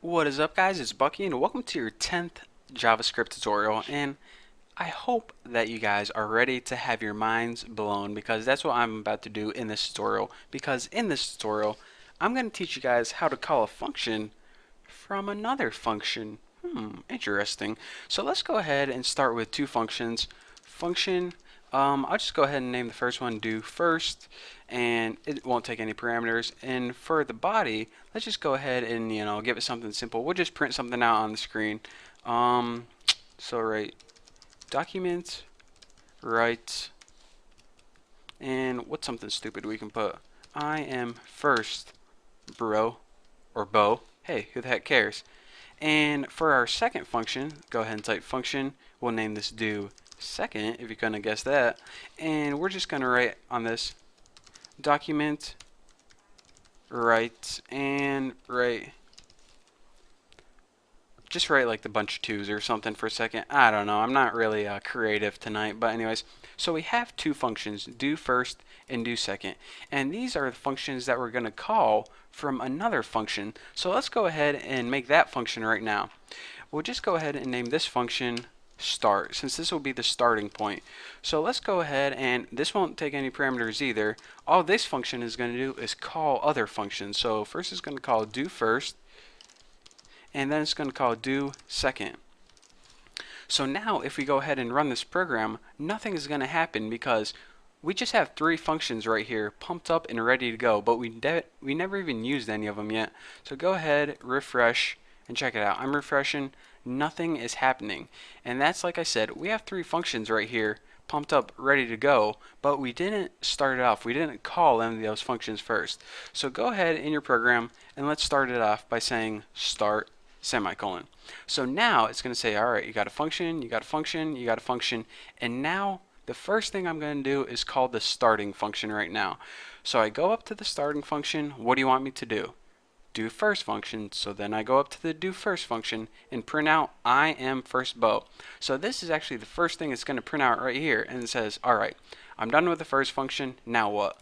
What is up, guys? It's Bucky and welcome to your 10th JavaScript tutorial, and I hope that you guys are ready to have your minds blown because that's what I'm about to do in this tutorial. Because in this tutorial I'm going to teach you guys how to call a function from another function. Interesting. So let's go ahead and start with two functions. Function, I'll just go ahead and name the first one do first, and it won't take any parameters. And for the body, let's just go ahead and give it something simple. We'll just print something out on the screen. So write document, write, and what's something stupid we can put? I am first, bro, or bo. Hey, who the heck cares? And for our second function, go ahead and type function. We'll name this do second, if you're going to guess that. And we're just going to write on this document, write, and write. Just write like the bunch of twos or something for a second. I don't know. I'm not really creative tonight. But anyways, so we have two functions, do first and do second. And these are the functions that we're going to call from another function. So let's go ahead and make that function right now. We'll just go ahead and name this function start, since this will be the starting point. So let's go ahead, and this won't take any parameters either. All this function is going to do is call other functions. So first it's going to call do first, and then it's going to call do second. So now if we go ahead and run this program, nothing is going to happen because we just have three functions right here pumped up and ready to go, but we never even used any of them yet. So go ahead, refresh, and check it out. I'm refreshing, nothing is happening. And that's, like I said, we have three functions right here pumped up, ready to go, but we didn't start it off. We didn't call any of those functions first. So go ahead in your program and let's start it off by saying start semicolon. So now it's going to say, alright, you got a function, you got a function, you got a function, and now the first thing I'm going to do is call the starting function right now. So I go up to the starting function. What do you want me to do? Do first function. So then I go up to the do first function and print out I am first bow. So this is actually the first thing it's going to print out right here, and it says, alright, I'm done with the first function, now what?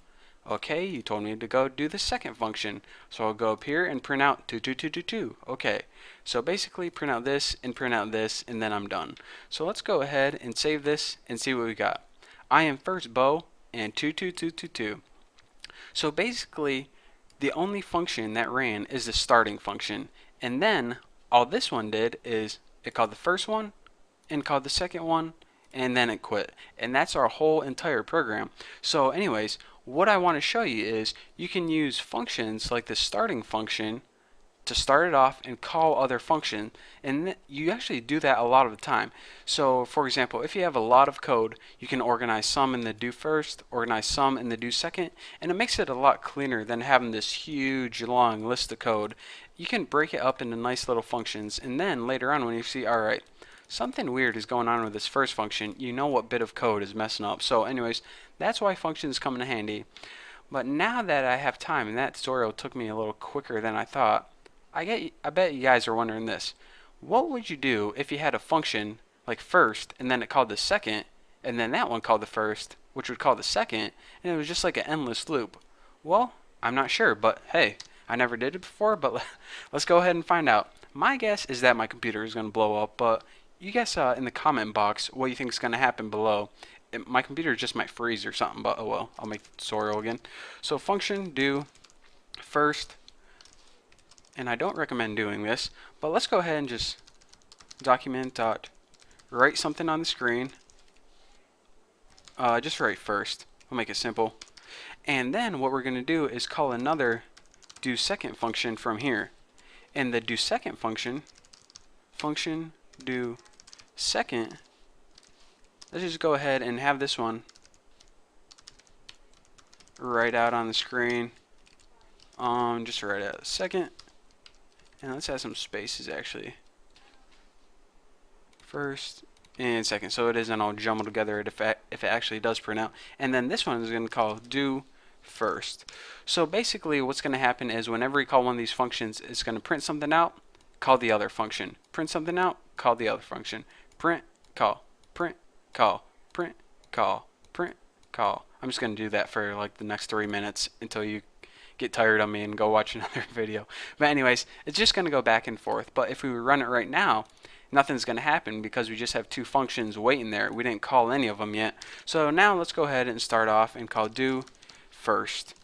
Okay, you told me to go do the second function, so I'll go up here and print out 2, 2, 2, 2, 2. Okay, so basically print out this, and then I'm done. So let's go ahead and save this and see what we got. I am first bow and 2, 2, 2, 2, 2. So basically, the only function that ran is the starting function, and then all this one did is it called the first one and called the second one, and then it quit. And that's our whole entire program. So anyways, what I want to show you is you can use functions like the starting function to start it off and call other function, and you actually do that a lot of the time. So for example, if you have a lot of code, you can organize some in the do first, organize some in the do second, and it makes it a lot cleaner than having this huge long list of code. You can break it up into nice little functions, and then later on when you see, alright, something weird is going on with this first function, you know what bit of code is messing up. So anyways, that's why functions come in handy. But now that I have time, and that tutorial took me a little quicker than I thought, I bet you guys are wondering this. What would you do if you had a function like first, and then it called the second, and then that one called the first, which would call the second, and it was just like an endless loop? Well, I'm not sure, but hey, I never did it before, but let's go ahead and find out. My guess is that my computer is going to blow up, but you guess in the comment box what you think is going to happen below. My computer just might freeze or something, but oh well, I'll make the tutorial again. So function do first, and I don't recommend doing this, but let's go ahead and just document dot write something on the screen. Just write first. We'll make it simple. And then what we're going to do is call another do second function from here. And the do second function do second, let's just go ahead and have this one right out on the screen. Just write out second, and let's add some spaces actually. First and second, so it isn't all jumbled together if it actually does print out. And then this one is going to call do first. So basically what's going to happen is whenever we call one of these functions, it's going to print something out, call the other function, print something out, call the other function, print, call, print, call, print, call, print, call. I'm just going to do that for like the next 3 minutes until you get tired of me and go watch another video. But anyways, it's just going to go back and forth. But if we run it right now, nothing's going to happen because we just have two functions waiting there. We didn't call any of them yet. So now let's go ahead and start off and call do first.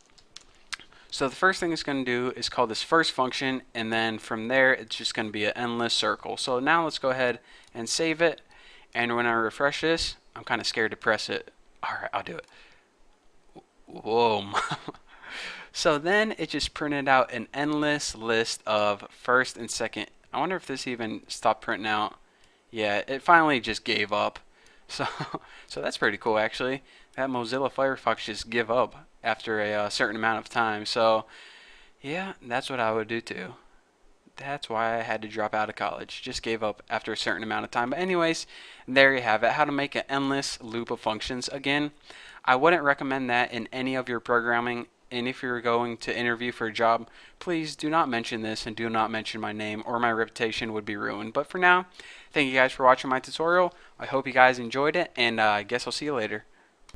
So the first thing it's going to do is call this first function, and then from there it's just going to be an endless circle. So now let's go ahead and save it, and when I refresh this, I'm kind of scared to press it. Alright, I'll do it. Whoa. So then it just printed out an endless list of first and second. I wonder if this even stopped printing out. Yeah, it finally just gave up. So that's pretty cool actually. That Mozilla Firefox just give up after a certain amount of time. So yeah, that's what I would do too. That's why I had to drop out of college. Just gave up after a certain amount of time. But anyways, there you have it. How to make an endless loop of functions. Again, I wouldn't recommend that in any of your programming. And if you're going to interview for a job, please do not mention this and do not mention my name, or my reputation would be ruined. But for now, thank you guys for watching my tutorial. I hope you guys enjoyed it, and I guess I'll see you later.